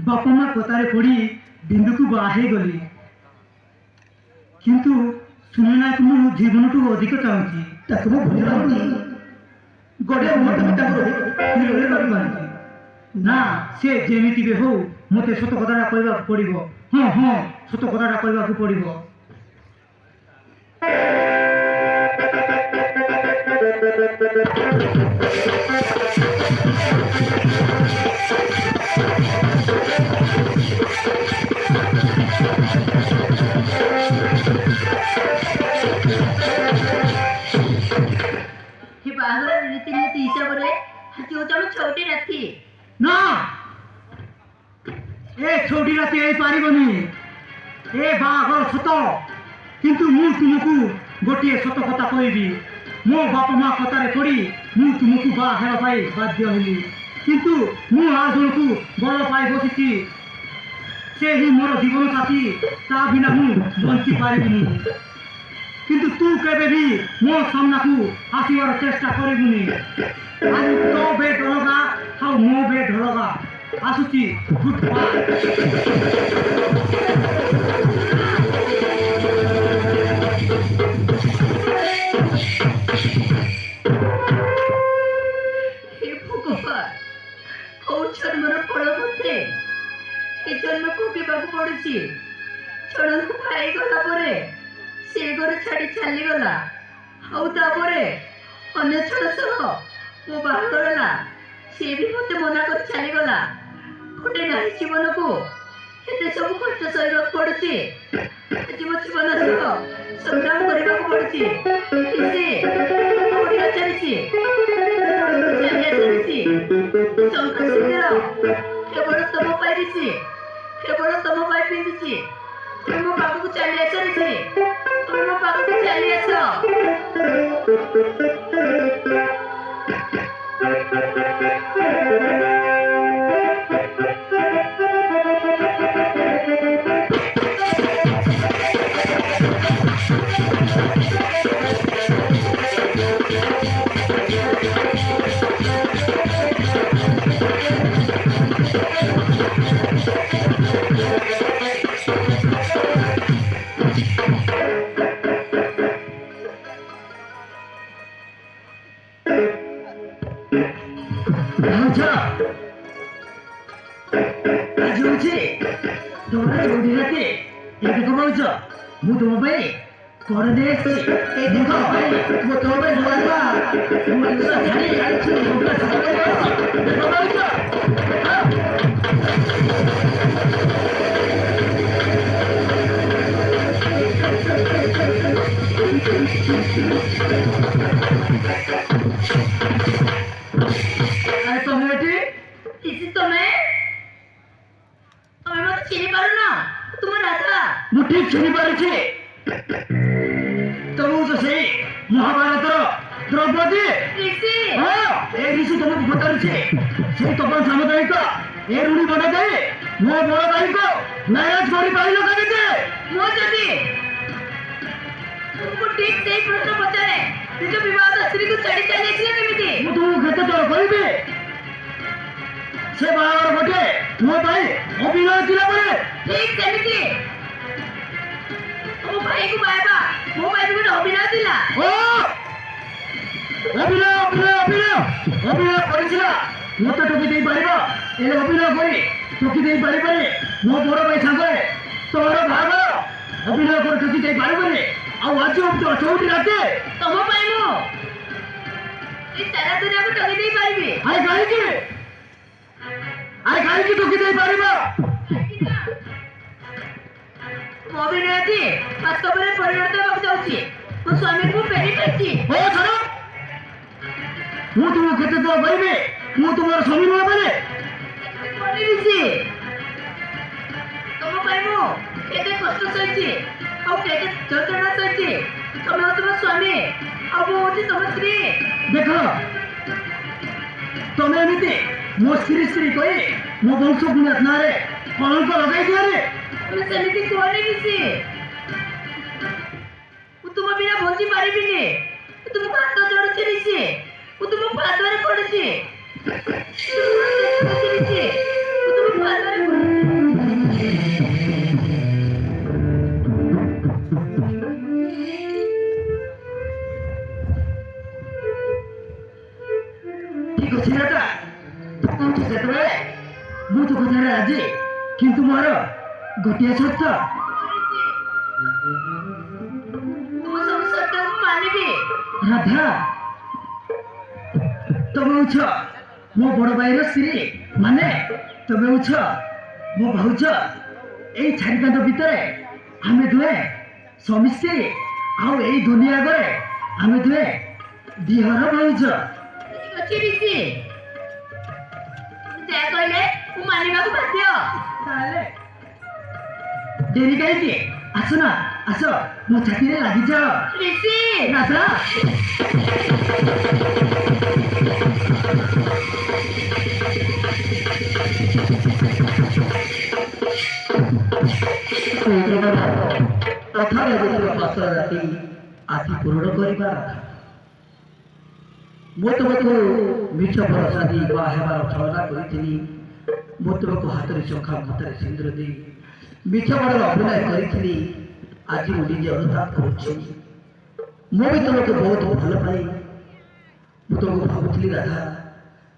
ବାପା ମା କଥାରେ ପଡ଼ି ବିନ୍ଦୁକୁ ବାହା ହେଇଗଲି, କିନ୍ତୁ ସୁନୀନାକୁ ମୁଁ ଜୀବନଠୁ ଅଧିକ ଚାହୁଁଛି। ତାକୁ ମୁଁ ବୁଝିପାରୁନି। ଗୋଟିଏ ମୁହୂର୍ତ୍ତ ବି ତାକୁ ରହି ରହିପାରୁନି। ନା, ସେ ଯେମିତି ବି ହଉ ମୋତେ ସତ କଥାଟା କହିବାକୁ ପଡ଼ିବ। ହଁ ହଁ, ସତ କଥାଟା କହିବାକୁ ପଡ଼ିବ। हे बाहाघର ରୀତିନୀତି ହିସାବରେ ଆଜି ହେଉଛି ଆମ ଛଅଟି ରାତି। ନା, ଏ ଛୋଟି ରାତି ହେଇପାରିବନି। ଏ ବାହାଘର ସତ, କିନ୍ତୁ ମୁଁ ତୁମକୁ ଗୋଟିଏ ସତ କଥା କହିବି। ମୋ ବାପା ମା କଥାରେ ପଡ଼ି ମୁଁ ତୁମକୁ ବାହା ହେବା ପାଇଁ ବାଧ୍ୟ ହେଲି, କିନ୍ତୁ ମୁଁ ଆଉ ଜଣକୁ ଭଲ ପାଇ ବସିଛି। ସେ ହିଁ ମୋର ଜୀବନ ସାଥୀ, ତା ବିନା ମୁଁ ବଞ୍ଚି ପାରିବିନି। କିନ୍ତୁ ତୁ କେବେ ବି ମୋ ସାମ୍ନାକୁ ଆସିବାର ଚେଷ୍ଟା କରିବୁନି। ଆଜି ତୋ ବେଟ୍ ଅଲଗା ଆଉ ମୋ ବେଟ୍ ଅଲଗା। ଆସୁଛି, ଗୁଡ୍ ବାଏ। हे ଭଗବାନ, କୋଉ ଜନ୍ମର ଫଳ ମତେ ଏ ଜନ୍ମକୁ ଭୋଗିବାକୁ ପଡୁଛି। ଜଣକୁ ପାଇଗଲା ପରେ ସେ ଘର ଛାଡି ଚାଲିଗଲା, ଆଉ ତାପରେ ଅନ୍ୟ ଛଡ ସହ ମୋ ବାହାଘର ହେଲା। ସିଏ ବି ମତେ ମନା କରି ଚାଲିଗଲା। ଗୋଟେ ନାରୀ ଜୀବନକୁ ଏତେ ସବୁ କଷ୍ଟ ସହିବାକୁ ପଡୁଛି। ଆଜି ମୋ ଜୀବନ ସହ ସଂଗ୍ରାମ କରିବାକୁ ପଡୁଛି। ସେ ଓଡ଼ିଆ ଚାଲିଛି, ଚାଲିଆ ଚାଲିଛି। ଟଙ୍କା ସିନ୍ଦୁର କେବଳ ତମ ପାଇଁ ଦିଛି, କେବଳ ତମ ପାଇଁ ପିନ୍ଧିଛି। ତୁମେ ମୋ ପାଖକୁ ଚାଲି ଆସିଛି, ତୁମେ ମୋ ପାଖକୁ ଚାଲି ଆସ। ଆଚ୍ଛା, ଆଜି ହେଉଛି ତମର ଛଅଟି ରାତି। ଏ ଦେଖ ଭାଉଜ, ମୁଁ ତୁମ ପାଇଁ କରି ଦେଇ ଆସିଛି। ଏ ଦେଖ, ମୁଁ ତୁମ ପାଇଁ ନୂଆ ନୂଆ ଜିନିଷ ଛାଡ଼ି ଆଣିଛି। ସବୁଟା ସଫା କରି ଆସିଛି। ଦେଖ ଭାଉଜ, ଆରେ ତମେ ଏଠି? କିସି ତମେ ତମେ ମତେ ଚିହ୍ନି ପାରୁନ? ତୁମ ରାଧା। ମୁଁ ଠିକ୍ ଶୁଣିପାରୁଛି। ତମକୁ ତ ସେଇ ମହାଭାରତର ଦ୍ରୌପଦୀ। ঋଷି, ହଁ, ଏ ଋଷି ତମକୁ ପଚାରୁଛି। ସେଇ ତପନ ସାମୁଦାୟିକ ଏ ଋଣୀ ବନାଯାଇ ମୋ ବଡ଼ ଭାଇକୁ ମ୍ୟାରେଜ କରିପାରିଲ କେମିତି? ମୁଁ ଯଦି ତୁମକୁ ଠିକ୍ ସେଇ ପ୍ରଶ୍ନ ପଚାରେ, ନିଜ ବିବାହିତ ସ୍ତ୍ରୀକୁ ଛାଡ଼ି ଚାଲି ଆସିଲେ କେମିତି? ମୁଁ ତୁମକୁ କେତେ ଥର କହିବି? ସେ ବାହାଘର ଗୋଟେ ମୋ ପାଇଁ ଅଭିନୟ ଥିଲା ପରେ। ଠିକ୍ ସେମିତି ତମ ଭାଇକୁ ବାହାହେବା ମୋ ପାଇଁ ବି ଗୋଟେ ଅଭିନୟ ଥିଲା। ଓ ଅଭିନୟ ଅଭିନୟ ଅଭିନୟ ଅଭିନୟ କରିଥିଲା। ମତେ ଟୋକି ଦେଇପାରିବ? ହେଲେ ଅଭିନୟ କରି ଟୋକି ଦେଇପାରିବନି। ମୋ ବଡ଼ ଭାଇ ସାଙ୍ଗରେ ତୋର ବାହାଘର ଅଭିନୟ କରି ଟୋକି ଦେଇପାରିବନି। ଆଉ ଆଜି ଚଉଠି ରାତି ତମ ପାଇଁ ମୁଁ ଏ ସାରା ଦୁନିଆକୁ ଟଙ୍ଗି ଦେଇ ପାରିବି। ଆରେ କାହିଁକି? ଆରେ କାହିଁକି ଟୋକି ଦେଇପାରିବ? ମୋ ଅଭିନୟଟି ବାସ୍ତବରେ ପରିଣତ ହେବାକୁ ଯାଉଛି। ମୋ ସ୍ୱାମୀକୁ ଫେରି ପାଇଛି। ଓ ଛାଡ଼, ମୁଁ ତୁମକୁ କେତେ ଥର କହିବି ମୁଁ ତୁମର ସ୍ୱାମୀ ନୁହେଁ ବୋଲି? ঋଷି, ତମ ପାଇଁ ମୁଁ କେତେ କଷ୍ଟ ସହିଛି, ଆଉ କେତେ ଯନ୍ତ୍ରଣା ସହିଛି। ତମେ ହଉ ତମ ସ୍ୱାମୀ, ଆଉ ମୁଁ ହଉଛି ତମ ସ୍ତ୍ରୀ। ଦେଖ, ତମେ ଏମିତି ମୋ ସ୍ତ୍ରୀ ସ୍ତ୍ରୀ କହି ମୋ ବଂଶକୁ ନାଁରେ କଳଙ୍କ ଲଗାଇ ଦିଅରେ। ତମେ ସେମିତି କୁହନି ଋଷି। ମୁଁ ତୁମ ବିନା ବଞ୍ଚି ପାରିବିନି। ମୁଁ ତୁମକୁ ହାତ ଯୋଡୁଛି ଋଷି, ମୁଁ ତୁମ ପାଦରେ ପଡୁଛି। ମୁଁ ତୁମ ପାଦରେ ପଡୁଛି। ছেলেটা କହୁଛୁ ଯେତେବେଳେ ମୁଁ ତୋ କଥାରେ ରାଜି କିନ୍ତୁ ମୋର ଗୋଟିଏ ସର୍ତ୍ତ ତୁମ ସବୁ ସର୍ତ୍ତ ମୁଁ ମାନିବି। ରାଧା ତମେ ହଉଛ ମୋ ବଡ ଭାଇର ସ୍ତ୍ରୀ ମାନେ ତମେ ହଉଛ ମୋ ଭାଉଜ ଏଇ ଚାରିକାନ୍ଥ ଭିତରେ ଆମେ ଦୁହେଁ ସ୍ୱାମୀ ସ୍ତ୍ରୀ ଆଉ ଏଇ ଦୁନିଆ ଆଗରେ ଆମେ ଦୁହେଁ ଦିହର ଭାଉଜ ଠିକ ଅଛି ଋଷି, ଯାହା କହିଲେ ମୁଁ ମାନିବାକୁ ବାଧ୍ୟ। ତାହେଲେ ଡେରି କାହିଁକି ଆସ ନା ଆସ ମୋ ଛାତିରେ ଲାଗିଯାଅ ଋଷି ରାଧା କଥା ଲାଗୁଥିବା ପାତ୍ର ରାତି ଆଖି ପୂରଣ କରିବା ମୁଁ ତୁମକୁ ମିଛ ଭରସା ଦେଇ ବା ହେବାର ଛଳନା କରିଥିଲି। ମୁଁ ତୁମକୁ ହାତରେ ଶଙ୍ଖା ହାତରେ ସିନ୍ଦୁର ଦେଇ ମିଛ ବଡ଼ର ଅଭିନୟ କରିଥିଲି। ଆଜି ମୁଁ ନିଜେ ଅନୁତାପ କରୁଛି। ମୁଁ ବି ତୁମକୁ ବହୁତ ଭଲ ପାଇ ମୁଁ ତୁମକୁ ଭାବୁଥିଲି ରାଧା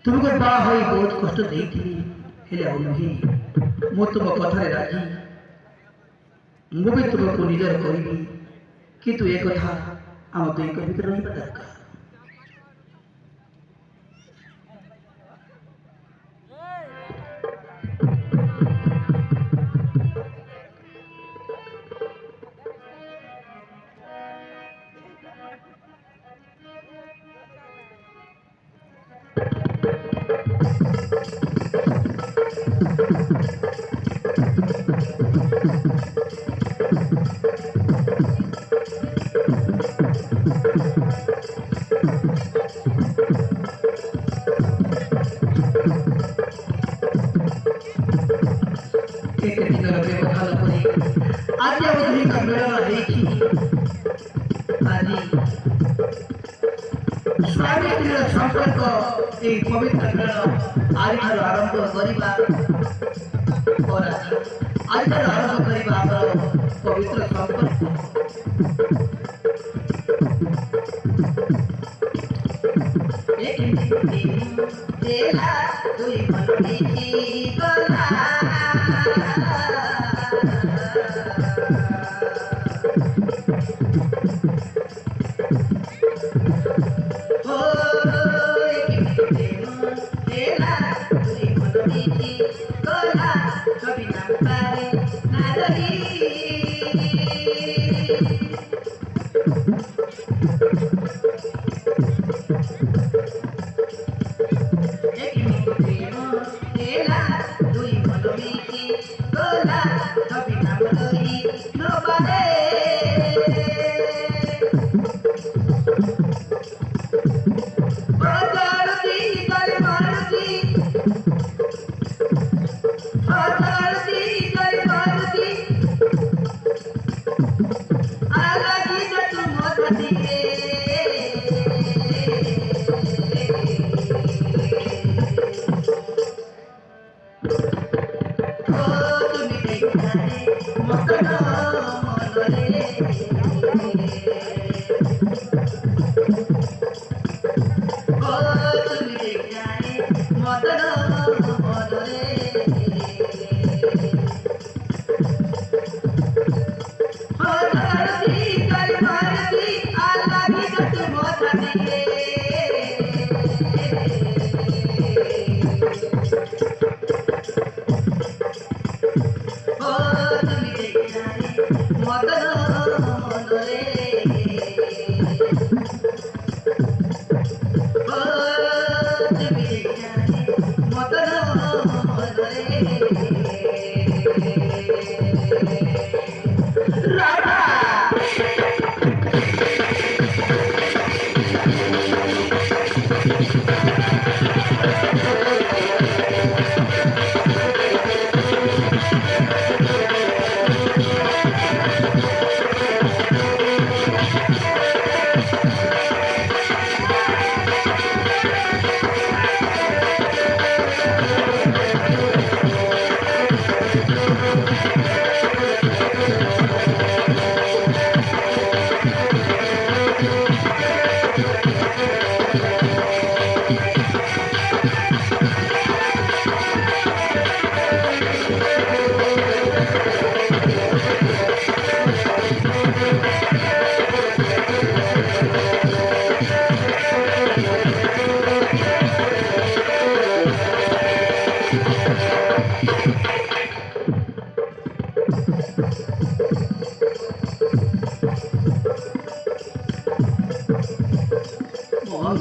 ତୁମକୁ ବାହା ହୋଇ ବହୁତ କଷ୍ଟ ଦେଇଥିଲି ହେଲେ ଆଉ ନୁହେଁ ମୁଁ ତୁମ କଥାରେ ରାଜି ମୁଁ ବି ତୁମକୁ ନିଜର କରିବି କିନ୍ତୁ ଏ କଥା ଆମ ଦୁଇଙ୍କ ଭିତରେ ରହିବା ଦରକାର। ଆଜି ଆମ ଦୁହିଁଙ୍କ ମିଳନ ହେଇଛି। ଆଜି ସ୍ୱାମୀ ସ୍ତ୍ରୀର ସମ୍ପର୍କ ଏହି ପବିତ୍ର ମିଳନ ଆଜିଠାରୁ ଆରମ୍ଭ କରିବା ଆଜିଠାରୁ ଆରମ୍ଭ କରିବା ଆମର ପବିତ୍ର ସମ୍ପର୍କ।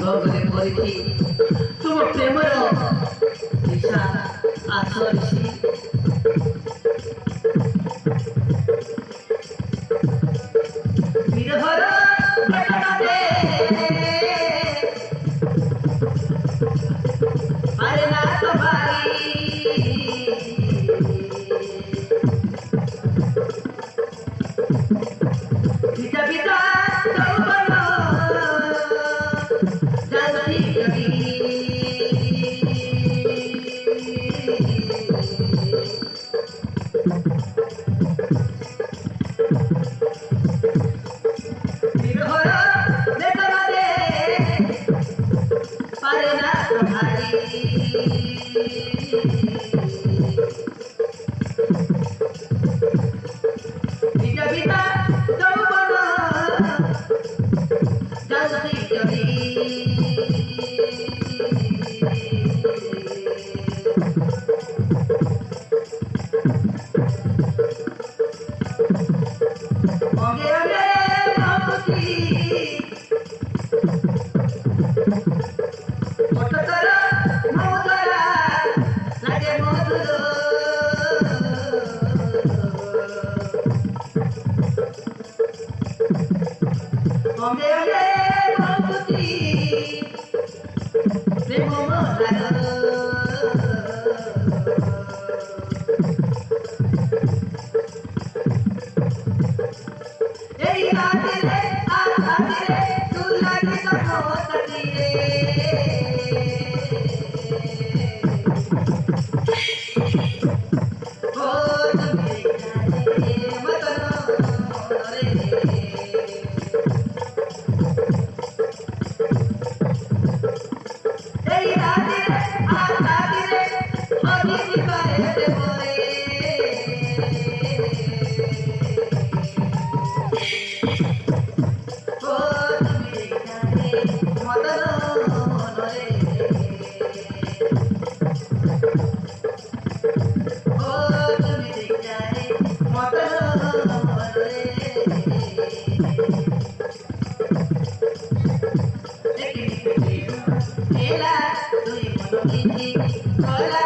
ଭୋଗରେ କରିଛି ତୁମ ପ୍ରେମର ନିଶା ଆସରିଛି ବିରହର ବେଦନାରେ ଆରେ ନା ତ ଭାଇ পিতা পিতা যৌবন জাগতি গতি বিরহর বেদনারে পারে না ভাই পিতা পিতা যৌবন জাগতি গতি অঙ্গে অঙ্গে মমতি কটতর মধুরা লাগে মধুর অঙ্গে অঙ্গে মমতি প্রেম মহার এই রাতে আধারে তুলাকে সহতী রে ও তুমি জানে মতন রে এই রাতে আধারে হরি দিবারে বরে ও তুমি জানে মতন রে ও তুমি জানে মতন রে এলা তুই মনকি কলা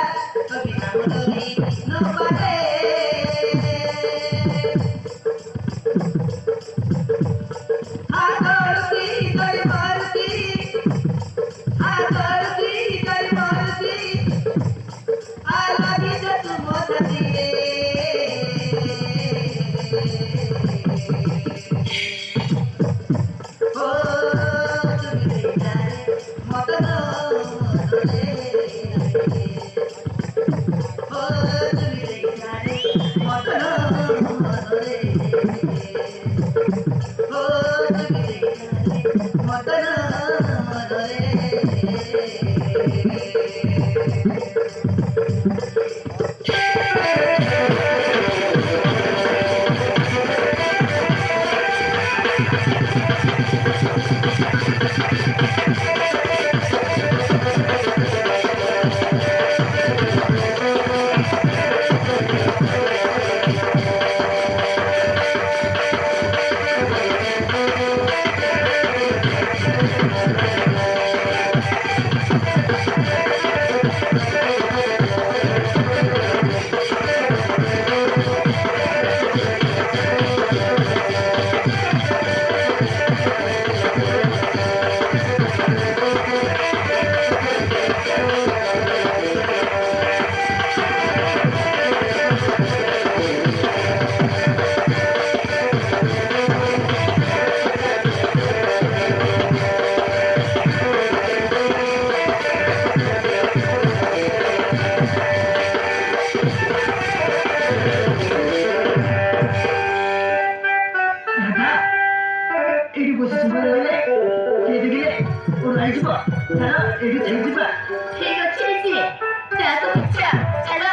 কবিতা মনকি নবারে আদরতি কই মারতি আদরতি কই মারতি আলাগি যে তুমতি রে ও তুমি জানে মতন রে ও তুমি জানে মতন রে ও তুমি জানে মতন রে ঠিক ଅଛି ଯା ତ ଇଚ୍ଛା ଚାଲ